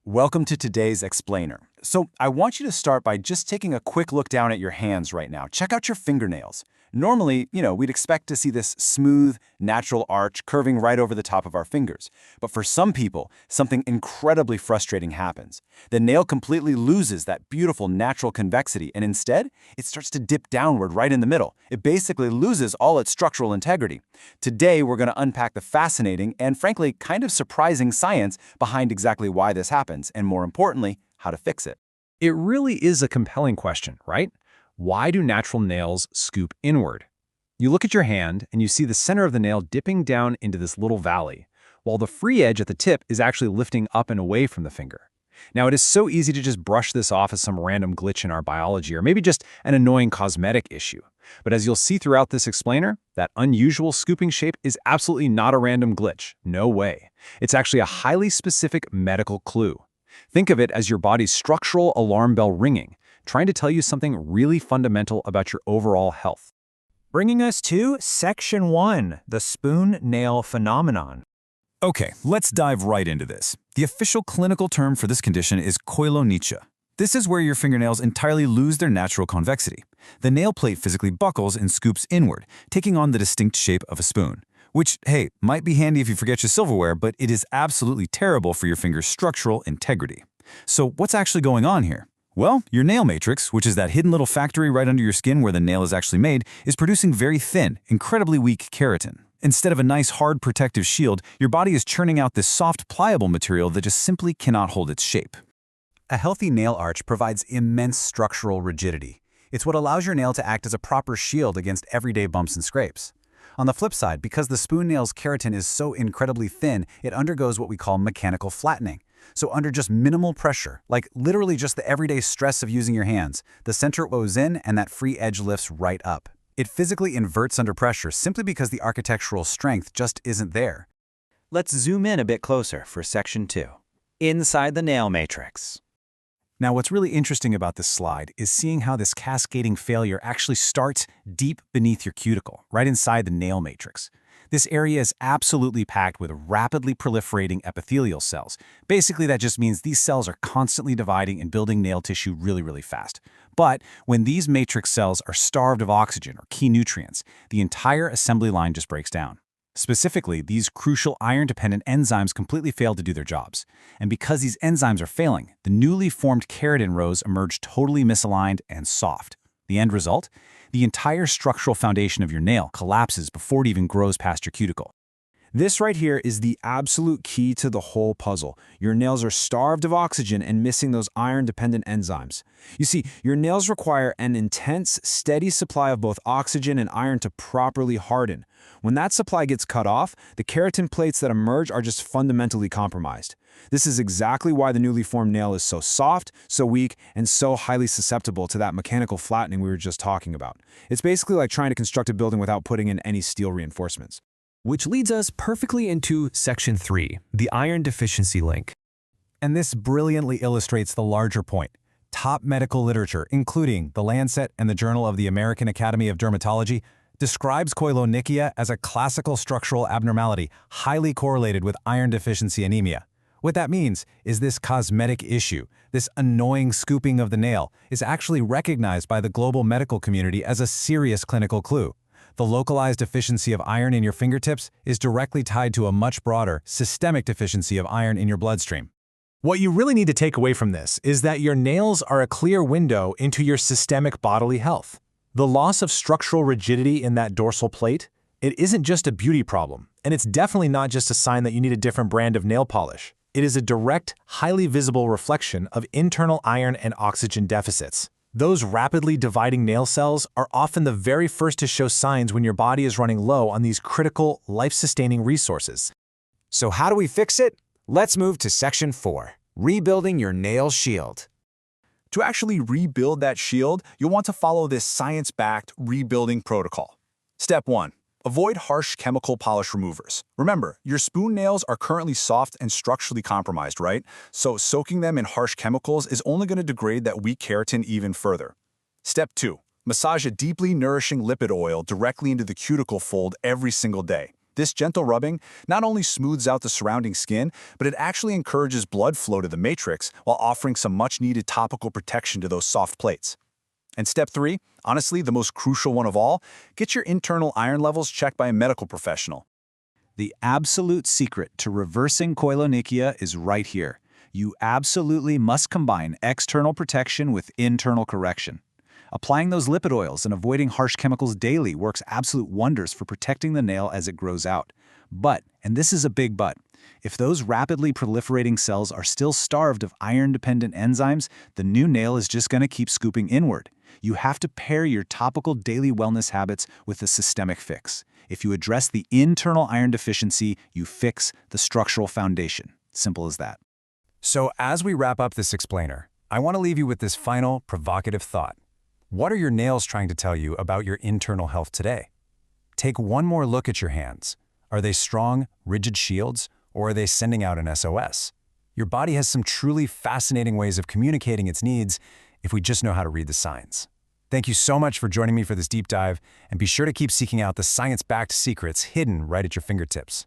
Welcome to today's explainer. So I want you to start by just taking a quick look down at your hands right now. Check out your fingernails. Normally, we'd expect to see this smooth, natural arch curving right over the top of our fingers. But for some people, something incredibly frustrating happens. The nail completely loses that beautiful natural convexity, and instead, it starts to dip downward right in the middle. It basically loses all its structural integrity. Today, we're going to unpack the fascinating and frankly kind of surprising science behind exactly why this happens, and more importantly, how to fix it. It really is a compelling question, right? Why do natural nails scoop inward? You look at your hand and you see the center of the nail dipping down into this little valley, while the free edge at the tip is actually lifting up and away from the finger. Now, it is so easy to just brush this off as some random glitch in our biology or maybe just an annoying cosmetic issue. But as you'll see throughout this explainer, that unusual scooping shape is absolutely not a random glitch. No way. It's actually a highly specific medical clue. Think of it as your body's structural alarm bell ringing, trying to tell you something really fundamental about your overall health. Bringing us to Section 1, the spoon nail phenomenon. Okay, let's dive right into this. The official clinical term for this condition is koilonychia. This is where your fingernails entirely lose their natural convexity. The nail plate physically buckles and scoops inward, taking on the distinct shape of a spoon. Which, hey, might be handy if you forget your silverware, but it is absolutely terrible for your finger's structural integrity. So what's actually going on here? Well, your nail matrix, which is that hidden little factory right under your skin where the nail is actually made, is producing very thin, incredibly weak keratin. Instead of a nice, hard, protective shield, your body is churning out this soft, pliable material that just simply cannot hold its shape. A healthy nail arch provides immense structural rigidity. It's what allows your nail to act as a proper shield against everyday bumps and scrapes. On the flip side, because the spoon nail's keratin is so incredibly thin, it undergoes what we call mechanical flattening. So under just minimal pressure, like literally just the everyday stress of using your hands, the center goes in and that free edge lifts right up. It physically inverts under pressure simply because the architectural strength just isn't there. Let's zoom in a bit closer for Section 2. Inside the nail matrix. Now, what's really interesting about this slide is seeing how this cascading failure actually starts deep beneath your cuticle, right inside the nail matrix. This area is absolutely packed with rapidly proliferating epithelial cells. Basically, that just means these cells are constantly dividing and building nail tissue really fast. But when these matrix cells are starved of oxygen or key nutrients, the entire assembly line just breaks down. Specifically, these crucial iron-dependent enzymes completely fail to do their jobs. And because these enzymes are failing, the newly formed keratin rows emerge totally misaligned and soft. The end result? The entire structural foundation of your nail collapses before it even grows past your cuticle. This right here is the absolute key to the whole puzzle. Your nails are starved of oxygen and missing those iron-dependent enzymes. You see, your nails require an intense, steady supply of both oxygen and iron to properly harden. When that supply gets cut off, the keratin plates that emerge are just fundamentally compromised. This is exactly why the newly formed nail is so soft, so weak, and so highly susceptible to that mechanical flattening we were just talking about. It's basically like trying to construct a building without putting in any steel reinforcements. Which leads us perfectly into Section 3, the iron deficiency link. And this brilliantly illustrates the larger point. Top medical literature, including the Lancet and the Journal of the American Academy of Dermatology, describes koilonychia as a classical structural abnormality highly correlated with iron deficiency anemia. What that means is this cosmetic issue, this annoying scooping of the nail, is actually recognized by the global medical community as a serious clinical clue. The localized deficiency of iron in your fingertips is directly tied to a much broader, systemic deficiency of iron in your bloodstream. What you really need to take away from this is that your nails are a clear window into your systemic bodily health. The loss of structural rigidity in that dorsal plate, it isn't just a beauty problem, and it's definitely not just a sign that you need a different brand of nail polish. It is a direct, highly visible reflection of internal iron and oxygen deficits. Those rapidly dividing nail cells are often the very first to show signs when your body is running low on these critical, life-sustaining resources. So how do we fix it? Let's move to Section 4, rebuilding your nail shield. To actually rebuild that shield, you'll want to follow this science-backed rebuilding protocol. Step 1. Avoid harsh chemical polish removers. Remember, your spoon nails are currently soft and structurally compromised, right? So soaking them in harsh chemicals is only going to degrade that weak keratin even further. Step 2. Massage a deeply nourishing lipid oil directly into the cuticle fold every single day. This gentle rubbing not only smooths out the surrounding skin, but it actually encourages blood flow to the matrix while offering some much-needed topical protection to those soft plates. And step 3, honestly the most crucial one of all, get your internal iron levels checked by a medical professional. The absolute secret to reversing koilonychia is right here. You absolutely must combine external protection with internal correction. Applying those lipid oils and avoiding harsh chemicals daily works absolute wonders for protecting the nail as it grows out. But, and this is a big but, if those rapidly proliferating cells are still starved of iron-dependent enzymes, the new nail is just going to keep scooping inward. You have to pair your topical daily wellness habits with a systemic fix. If you address the internal iron deficiency, you fix the structural foundation. Simple as that. So as we wrap up this explainer, I want to leave you with this final, provocative thought. What are your nails trying to tell you about your internal health today? Take one more look at your hands. Are they strong, rigid shields, or are they sending out an SOS? Your body has some truly fascinating ways of communicating its needs if we just know how to read the signs. Thank you so much for joining me for this deep dive, and be sure to keep seeking out the science-backed secrets hidden right at your fingertips.